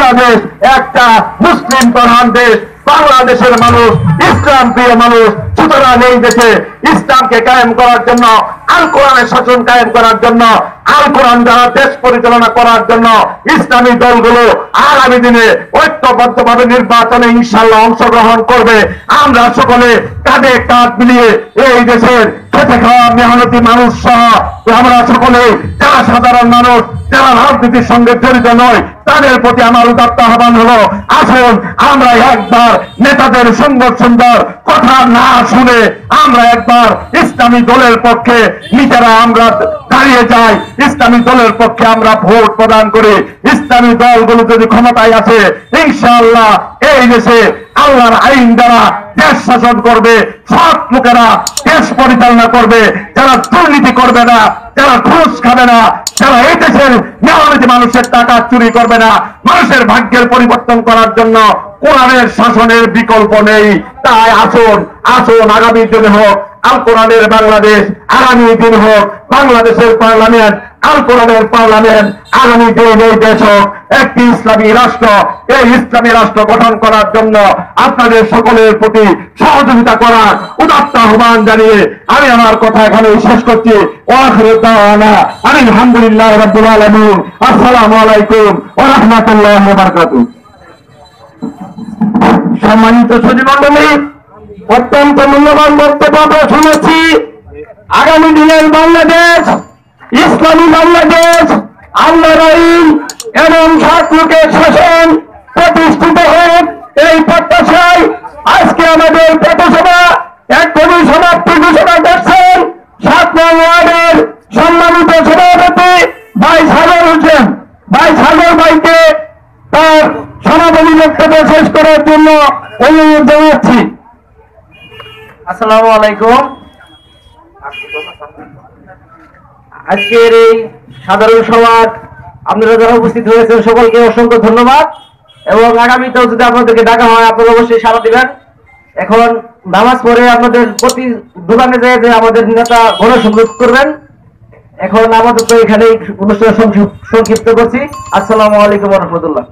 বাংলাদেশ একটা মুসলিম প্রধান দেশ। বাংলাদেশের মানুষ ইসলাম প্রিয় মানুষ। সুতরাং এই দেশে ইসলামকে কায়েম করার জন্য, আল কোরআনের শাসন কায়েম করার জন্য, আল কোরআন দ্বারা দেশ পরিচালনা করার জন্য ইসলামী দলগুলো আগামী দিনে ঐক্যবদ্ধভাবে নির্বাচনে ইনশাআল্লাহ অংশগ্রহণ করবে। আমরা সকলে কাঁধে কাঁধ মিলিয়ে এই দেশের খেটে খাওয়া মেহনতি মানুষ সহ আমরা সকলে যারা সাধারণ মানুষ, যারা রাজনীতির সঙ্গে জড়িত নয়, তাদের প্রতি আমার উদাত্ত আহ্বান হলো, আসুন আমরা একবার নেতাদের সুন্দর সুন্দর কথা না শুনে আমরা একবার ইসলামী দলের পক্ষে নিজেরা আমরা দাঁড়িয়ে যাই। ইসলামী দলের পক্ষে আমরা ভোট প্রদান করি। ইসলামী দলগুলো যদি ক্ষমতায় আছে, ইনশাআল্লাহ এই দেশে আল্লাহর আইন দ্বারা দেশ শাসন করবে। সৎ লোকেরা দেশ পরিচালনা করবে, যারা দুর্নীতি করবে না, যারা ঘুষ খাবে না, যারা এই দেশের মেহনতি মানুষের টাকা চুরি করবে না। মানুষের ভাগ্যের পরিবর্তন করার জন্য কোরআনের শাসনের বিকল্প নেই। তাই আসুন আসুন আগামী দিনে হোক আল কোরআনের বাংলাদেশ, আগামী দিন হোক বাংলাদেশের পার্লামেন্ট, আল কোরআনের পার্লামেন্ট, আগামী দিন এই দেশ হোক একটি ইসলামী রাষ্ট্র। এই ইসলামী রাষ্ট্র গঠন করার জন্য আপনাদের সকলের প্রতি সহযোগিতা করার উদাত্ত আহ্বান জানিয়ে আমি আমার কথা এখানে শেষ করছি। আলহামদুলিল্লাহ রাব্বুল আলামিন। আসসালামু আলাইকুম ওয়া রাহমাতুল্লাহি ওয়া বারাকাতুহু। সম্মানিত সুধীমণ্ডলী, অত্যন্ত মূল্যবান বক্তব্য শুনেছি। আগামী দিনের বাংলাদেশ ইসলামী বাংলাদেশ, আল্লাহর আইন এবং সৎ লোকের শাসন প্রতিষ্ঠিত হোক, এই প্রত্যাশায় আজকে আমাদের পথসভা এক কবি সমাপ্তি ঘোষণা করছেন ৭ নং ওয়ার্ডের সম্মানিত সভাপতি ভাই সাগর হোসেন। ভাই সাগর ভাইকে তার সমাপনী বক্তব্য শেষ করার জন্য অনুরোধ জানাচ্ছি। আসসালামু আলাইকুম। আজকের এই সাধারণ সভায় আপনারা যারা উপস্থিত হয়েছেন সকলকে অসংখ্য ধন্যবাদ। এবং আগামীতেও যদি আপনাদেরকে ডাকা হয় আপনারা অবশ্যই সাড়া দিবেন। এখন নামাজ পড়ে আপনাদের প্রতি দোকানে যায় যে আমাদের নেতা গণসংযোগ করবেন। এখন আমাদের তো এখানেই অনুষ্ঠান সংক্ষিপ্ত করছি। আসসালামু আলাইকুম ওয়া রাহমাতুল্লাহ।